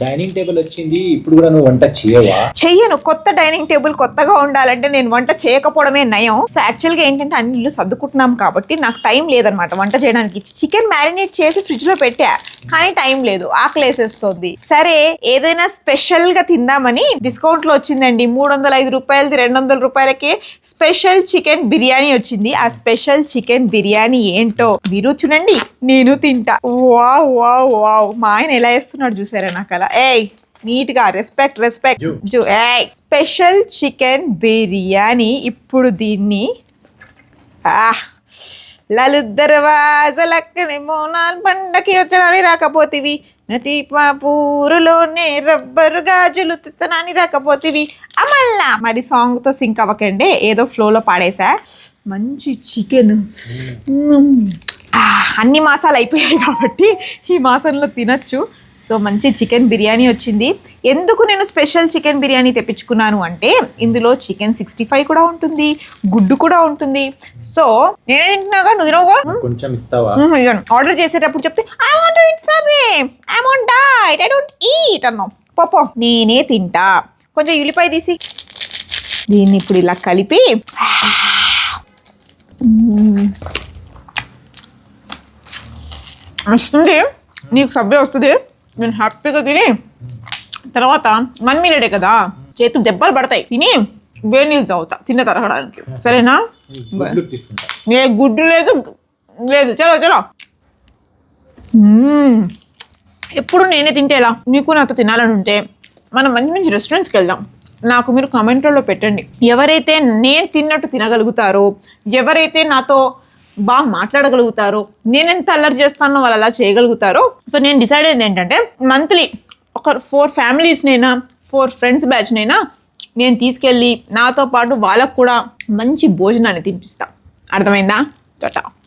Dining table వచ్చింది, ఇప్పుడు కూడా నువ్వు వంట చేయవా? చెయ్యను. కొత్త డైనింగ్ టేబుల్ కొత్తగా ఉండాలంటే నేను వంట చేయకపోవడమే నయం. సో యాక్చువల్గా ఏంటంటే అన్ని ఇల్లు సర్దుకుంటున్నాం కాబట్టి నాకు టైం లేదనమాట వంట చేయడానికి. చికెన్ మ్యారినేట్ చేసి ఫ్రిడ్జ్ లో పెట్టా, కానీ టైం లేదు, ఆకలేసేస్తుంది. సరే ఏదైనా స్పెషల్ గా తిందామని డిస్కౌంట్ లో వచ్చిందండి. 305 రూపాయలది 200 రూపాయలకి స్పెషల్ చికెన్ బిర్యానీ వచ్చింది. ఆ స్పెషల్ చికెన్ బిర్యానీ ఏంటో మీరు చూడండి, నేను తింటా. వావ్ వావ్ వావ్, మా ఆయన ఎలా వేస్తున్నాడు చూసారా నాకు అలా. ఏయ్ నీట్ గా రెస్పెక్ట్ స్పెషల్ చికెన్ బిర్యానీ. ఇప్పుడు దీన్ని లలుద్దరవాజలక్కని మోనాల్ పండకి వచ్చానని రాకపోతేవి, నటీపాపూరులోనే రబ్బరు గాజులు తిత్తనాని రాకపోతేవి అమల్లా. మరి సాంగ్ తో సింక్ అవ్వకండి, ఏదో ఫ్లోలో పాడేసా. మంచి చికెన్, అన్ని మాసాలు అయిపోయాయి కాబట్టి ఈ మాసంలో తినచ్చు. సో మంచి చికెన్ బిర్యానీ వచ్చింది. ఎందుకు నేను స్పెషల్ చికెన్ బిర్యానీ తెప్పించుకున్నాను అంటే ఇందులో చికెన్ 65 కూడా ఉంటుంది, గుడ్డు కూడా ఉంటుంది. సో నేనే తింటున్నాగా, నువ్వు తినవుగా, కొంచెం ఇస్తావా? ఆర్డర్ చేసేటప్పుడు చెప్తే I want to eat survey, I want diet, I don't eat అన్నావు. పోపో నేనే తింటా. కొంచెం ఉల్లిపాయ తీసి దీన్ని ఇప్పుడు ఇలా కలిపి వస్తుంది. నీకు సబ్వే వస్తుంది, నేను హ్యాపీగా తిని తర్వాత 1 మినిటే కదా, చేతులు దెబ్బలు పడతాయి, తిని వేడి నీళ్ళు తాగుతా తిన్న తరగడానికి. సరేనా? ఏ గుడ్డు లేదు లేదు, చలో చలో. ఎప్పుడు నేనే తింటే ఎలా? నీకు నాతో తినాలని ఉంటే మనం మంచి మంచి రెస్టారెంట్స్కి వెళ్దాం. నాకు మీరు కామెంట్లలో పెట్టండి, ఎవరైతే నేను తిన్నట్టు తినగలుగుతారో, ఎవరైతే నాతో బాగా మాట్లాడగలుగుతారో, నేను ఎంత అల్లరి చేస్తానో వాళ్ళు అలా చేయగలుగుతారో. సో నేను డిసైడ్ అయింది ఏంటంటే మంత్లీ ఒక 4 ఫ్యామిలీస్నైనా 4 ఫ్రెండ్స్ బ్యాచ్నైనా నేను తీసుకెళ్ళి నాతో పాటు వాళ్ళకు కూడా మంచి భోజనాన్ని తినిపిస్తా. అర్థమైందా? తోట